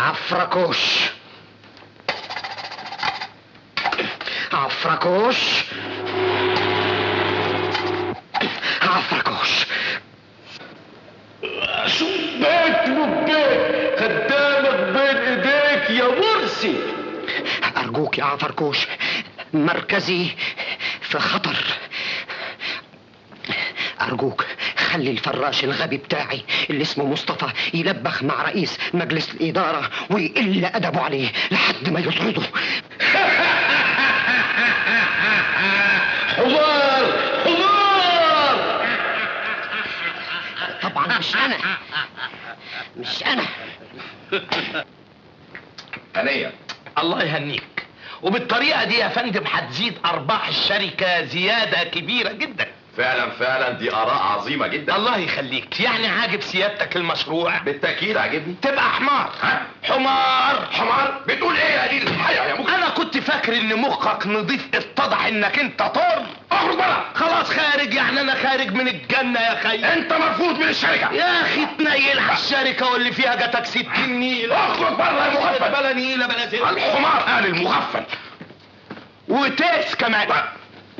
عفركوش عفركوش عفركوش. شباك لباك خدامك بين ايديك يا مرسي. ارجوك يا عفركوش، مركزي في خطر. ارجوك خلي الفراش الغبي بتاعي اللي اسمه مصطفى يلبخ مع رئيس مجلس الإدارة ويقل أدبه عليه لحد ما يطرده. حمار حمار. طبعا مش أنا. هنية. الله يهنيك. وبالطريقة دي يا فندم هتزيد أرباح الشركة زيادة كبيرة جدا. فعلا دي آراء عظيمة جدا. الله يخليك. يعني عاجب سيادتك المشروع؟ بالتأكيد عاجبني. تبقى حمار. ها؟ حمار؟ بتقول ايه يا قليل الحياة يا مخ؟ انا كنت فاكر ان مخك نضيف، اتضح انك انت طر. اخرج بره. خلاص خارج. يعني انا خارج من الجنة يا خي. انت مرفوض من الشركة يا اخي تنيل على الشركة واللي فيها جاتك 60 نيلة. اخرج بره يا مغفل. بلا نيلة بلا زيت. الحمار قال المغفل. وتاس كمان.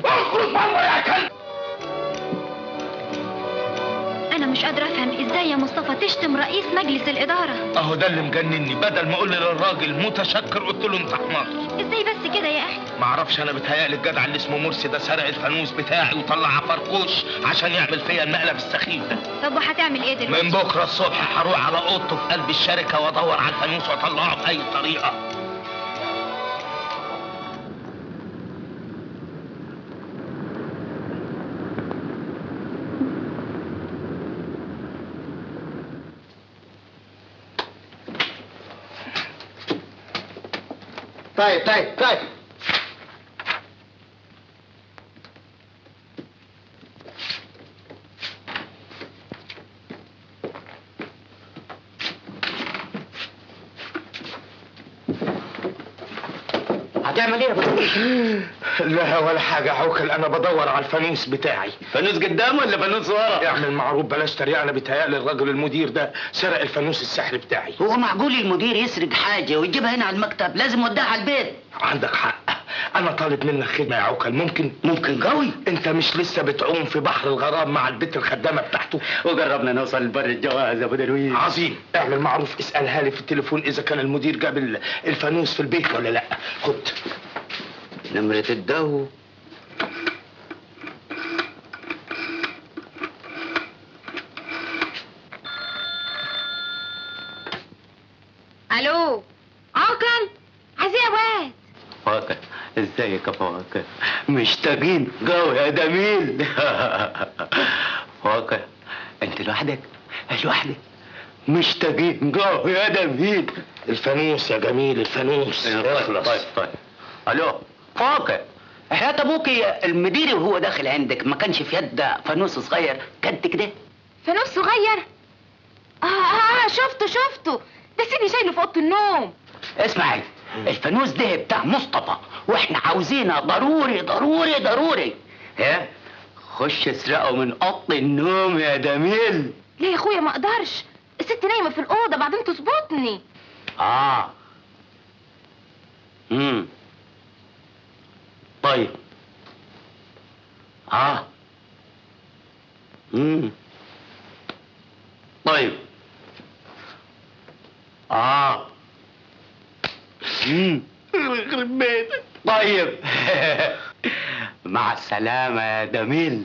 اخرج بره يا كلب. أنا مش قادرة أفهم إزاي يا مصطفى تشتم رئيس مجلس الإدارة. أهو ده اللي مجنني. بدل ما أقول للراجل متشكر قلت له أنت حمار. إزاي بس كده يا أخي؟ معرفش. أنا بتهيألي الجدع اللي اسمه مرسي ده سرق الفانوس بتاعي وطلع عفركوش عشان يعمل فيا المقلب السخيف ده. طب وهتعمل إيه دلوقتي؟ من بكرة الصبح هروح على أوضته في قلب الشركة وأدور على الفانوس وأطلعه بأي طريقة. طيب هتعمل ايه يا بطريق؟ لا ولا حاجة عوكل. أنا بدور على الفانوس بتاعي. فانوس قدام ولا فانوس ورا؟ اعمل معروف بلاش تريقة. أنا بيتهيألي الراجل المدير ده سرق الفانوس السحري بتاعي. هو معقول المدير يسرق حاجة ويجيبها هنا على المكتب؟ لازم يوديها على البيت. عندك حق. أنا طالب منك خدمة يا عوكل. ممكن قوي. أنت مش لسه بتعوم في بحر الغرام مع البت الخدامة بتاعته؟ وقربنا نوصل لبر الجواز يا ابو درويش. عظيم. اعمل معروف اسألها لي في التليفون إذا كان المدير جاب الفانوس في البيت ولا لأ. خد نمرة الدو. ألو عوكل، عايزين يا واد. فاكر ازيك يا فاكر؟ مشتاقين قوي يا جميل. فاكر انت لوحدك؟ مشتاقين قوي يا جميل. الفانوس يا جميل، الفانوس. اخلص. طيب الو فاكر، حياة ابوك المدير وهو داخل عندك ما كانش في يد فانوس صغير كد كده؟ فانوس صغير؟ شفته ده سيدي شايله في اوضه النوم. اسمعي، الفانوس ده بتاع مصطفى واحنا عاوزينه ضروري. ها خش اسرقه من اوضه النوم يا جميل. ليه يا اخويا؟ ما اقدرش، الست نايمه في الاوضه بعدين تظبطني. طيب. طيب. يخرب بيتك. طيب. مع السلامة يا جميل.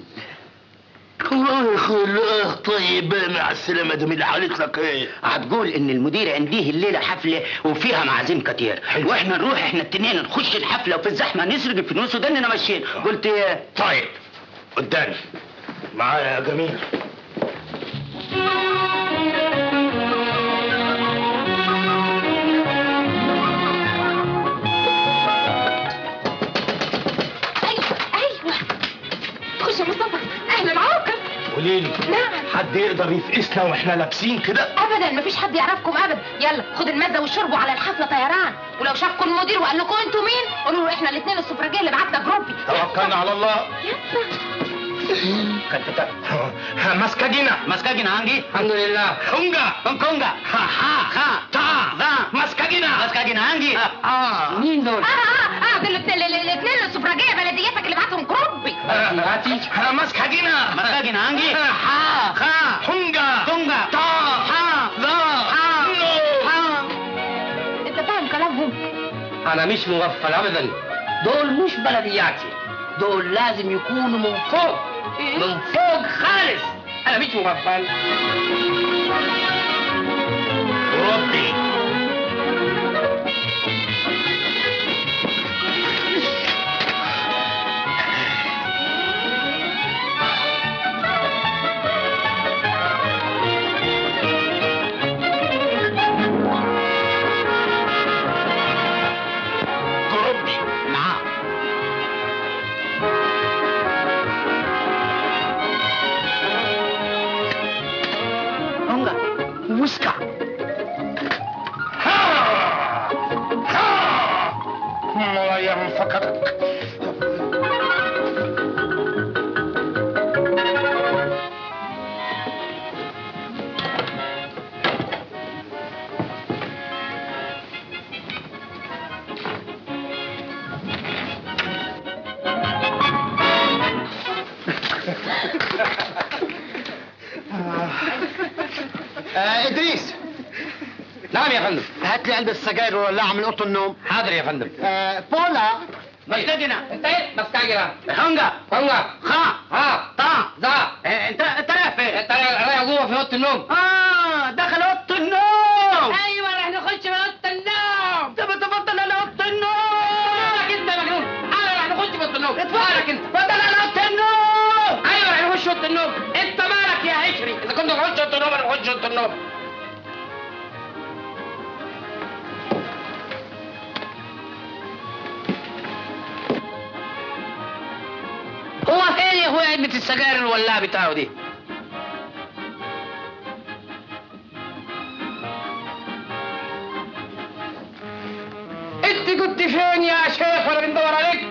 الله يخليك. طيب مع السلامة جميل. حالت لك ايه؟ هتقول ان المدير عنديه الليله حفله وفيها معازيم كتير، واحنا نروح احنا التنين نخش الحفله وفي الزحمه نسرق الفلوس ودننا ماشيين. قلت ايه؟ طيب قدامي معايا يا جميل. ايوه خش يا مصطفى. اهلا عوكل. قوليلي. نعم. حد يقدر يفقسنا واحنا لابسين كده؟ ابدا مفيش حد يعرفكم ابدا. يلا خد المزه والشرب على الحفله طيران، ولو شافكم المدير وقال لكم انتوا مين قولوا له احنا الاثنين السفرجيه اللي بعتنا جروبي. توكلنا على الله. ماسكاجينا مسكاجين عنجي. الحمد لله. كونجا كونجا. ها تا مسكا محتاجين عنجي. مين دول؟ دول الاثنين السفرجيه بلديتك اللي بعتهم كروبي. ماسك حاجينا. محتاجين عنجي. حنجة تونجا. انت فاهم كلامهم؟ انا مش مغفل ابدا، دول مش بلدياتي، دول لازم يكونوا من فوق، من فوق خالص. انا مش مغفل. ربي وسكع. الله ينفقدك. ادريس. نعم يا فندم. هات لي علبة السجاير وولعها من اوضه النوم. حاضر يا فندم. بولا. محتاجين. انت ايه مستعجل؟ هونجا. هونجا. طا. ذا. انت رايح فين؟ انت رايح جوه في اوضه النوم. دخل اوضه النوم. ايوه رح نخش في اوضه النوم. تفضل على اوضه النوم. انت مجنون. انا راح نخش في اوضه النوم. اتفضل انت. تفضل على اوضه النوم. ايوه راح نخش اوضه النوم. انت مالك يا عشري؟ اذا كنت نخش اوضه النوم انا نخش اوضه النوم. هو فين يا اخويا علبة السجاير الولاعة بتاعه دي؟ انت كنت فين يا شيخ وانا بندور عليك؟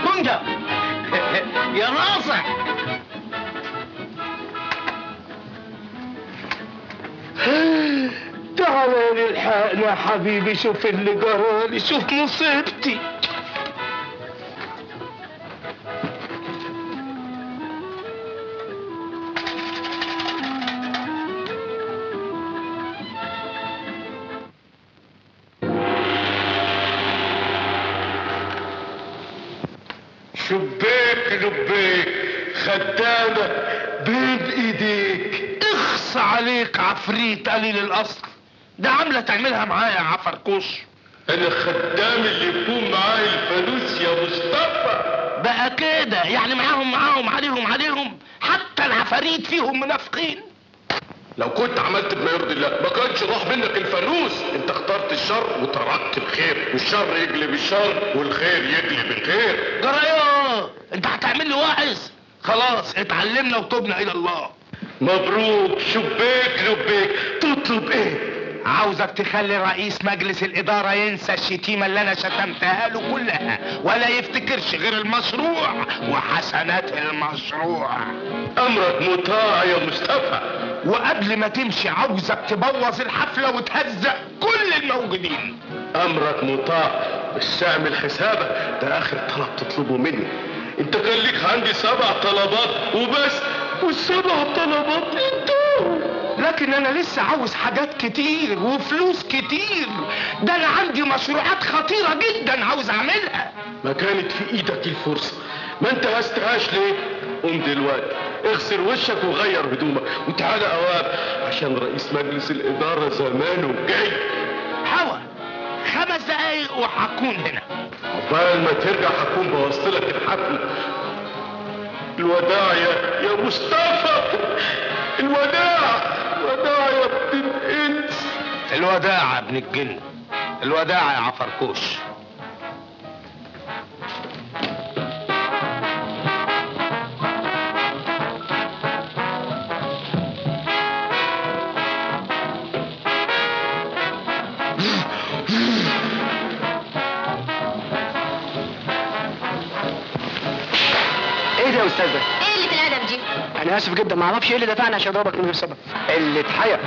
هونجا. يا ناصح. تعالى الحقني يا حبيبي، شوف اللي جرالي، شوف مصيبتي. شبيك لبيك خدامة بين ايديك، اخص عليك عفريت قليل الاصل، ده عاملة تعملها معايا يا عفركوش. انا خدام اللي يكون معاي الفانوس يا مصطفى. بقى كده يعني معاهم عليهم حتى العفاريت فيهم منافقين. لو كنت عملت بما يرضي الله ما كانش راح منك الفانوس. انت اخترت الشر وتركت الخير، والشر يجلب الشر والخير يجلب الخير. جرايه انت هتعمل لي واعظ؟ خلاص اتعلمنا وتوبنا الى الله. مبروك شبيك لبيك. تطلب ايه؟ عاوزك تخلي رئيس مجلس الإدارة ينسى الشتيمة اللي أنا شتمتها له كلها، ولا يفتكرش غير المشروع وحسنات المشروع. امرك مطاع يا مصطفى. وقبل ما تمشي عاوزك تبوظ الحفلة وتهزق كل الموجودين. امرك مطاع، بس اعمل حسابك ده اخر طلب تطلبه مني. انت كان ليك عندي 7 طلبات وبس، وال7 طلبات انتوا. لكن انا لسه عاوز حاجات كتير وفلوس كتير، ده انا عندي مشروعات خطيرة جدا عاوز اعملها. ما كانت في ايدك الفرصة ما انتهزتهاش ليه؟ قوم دلوقتي اغسل وشك وغير هدومك وتعالى اوام، عشان رئيس مجلس الادارة زمانه جاي. حوا 5 دقايق وهكون هنا. عقبال ما ترجع هكون بوصلك الحفلة. الوداع يا مصطفى، الوداع يا ابن الانس. الوداع يا ابن الجن، الوداع يا عفركوش. ايه ده يا استاذة؟ ايه اللي في الادب دي؟ انا اسف جدا، ما اعرفش ايه اللي دفعني عشان اضربك من غير سبب. اللي اتحير.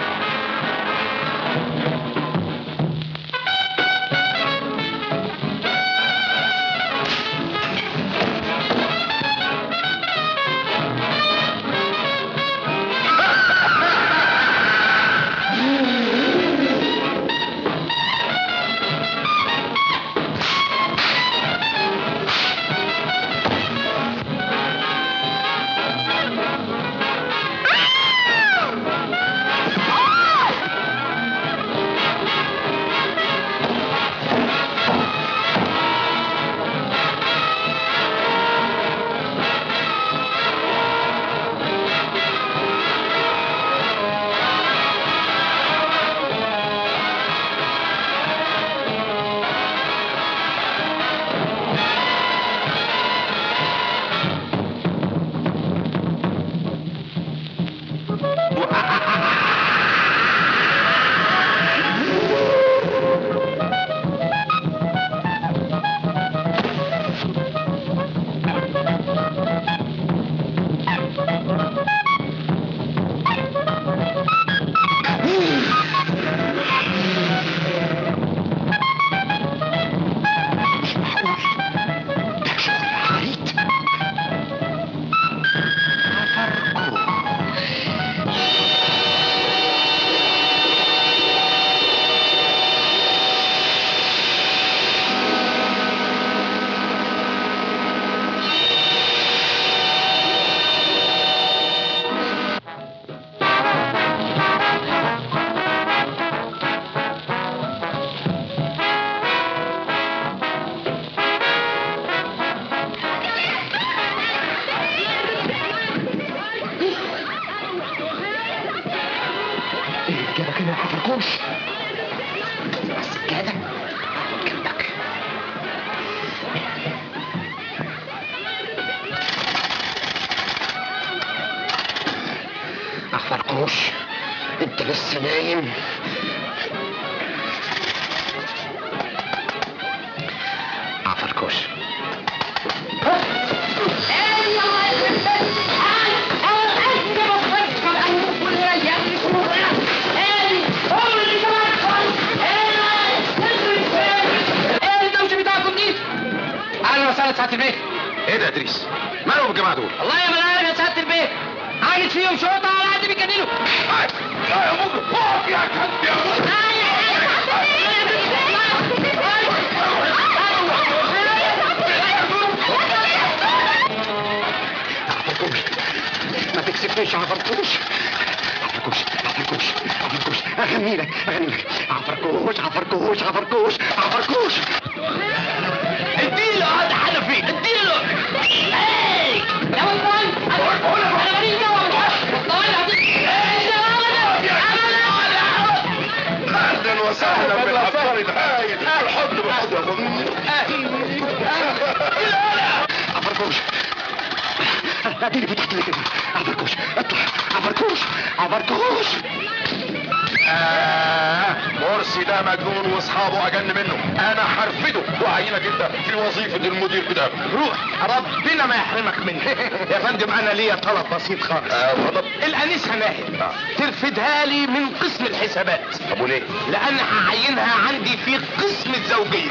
جابك هنا يا حفركوش. السجادة جنبك. حفركوش انت لسه نايم؟ حفركوش سعادة البيت. ايه ده يا ادريس؟ مالهم الجماعه دول؟ والله ما انا عارف يا سعادة البيت. عايز فيهم شرطة على قد بيكلموا. لا يا مجرم، اقف يا كلب يا حفركوش ما تكسفنيش يا حفركوش. حفركوش حفركوش حفركوش اغني لك حفركوش حفركوش حفركوش حفركوش. اديله هذا حنفي، اديله. يا ولد انا ماليش دعوة. اهلا وسهلا بالعبقري الهايل. الحضن بالحضن حفركوش اديني فتحت لك كده. حفركوش اطلع. حفركوش حفركوش. مرسي ده مجنون واصحابه اجن منه. انا هرفده وهعينك انت في وظيفه المدير بتاعك. روح ربنا ما يحرمك مني. يا فندم انا ليا طلب بسيط خالص. طلب الانسه ناهد ترفدها لي من قسم الحسابات. طب وليه؟ لان هعينها عندي في قسم الزوجيه.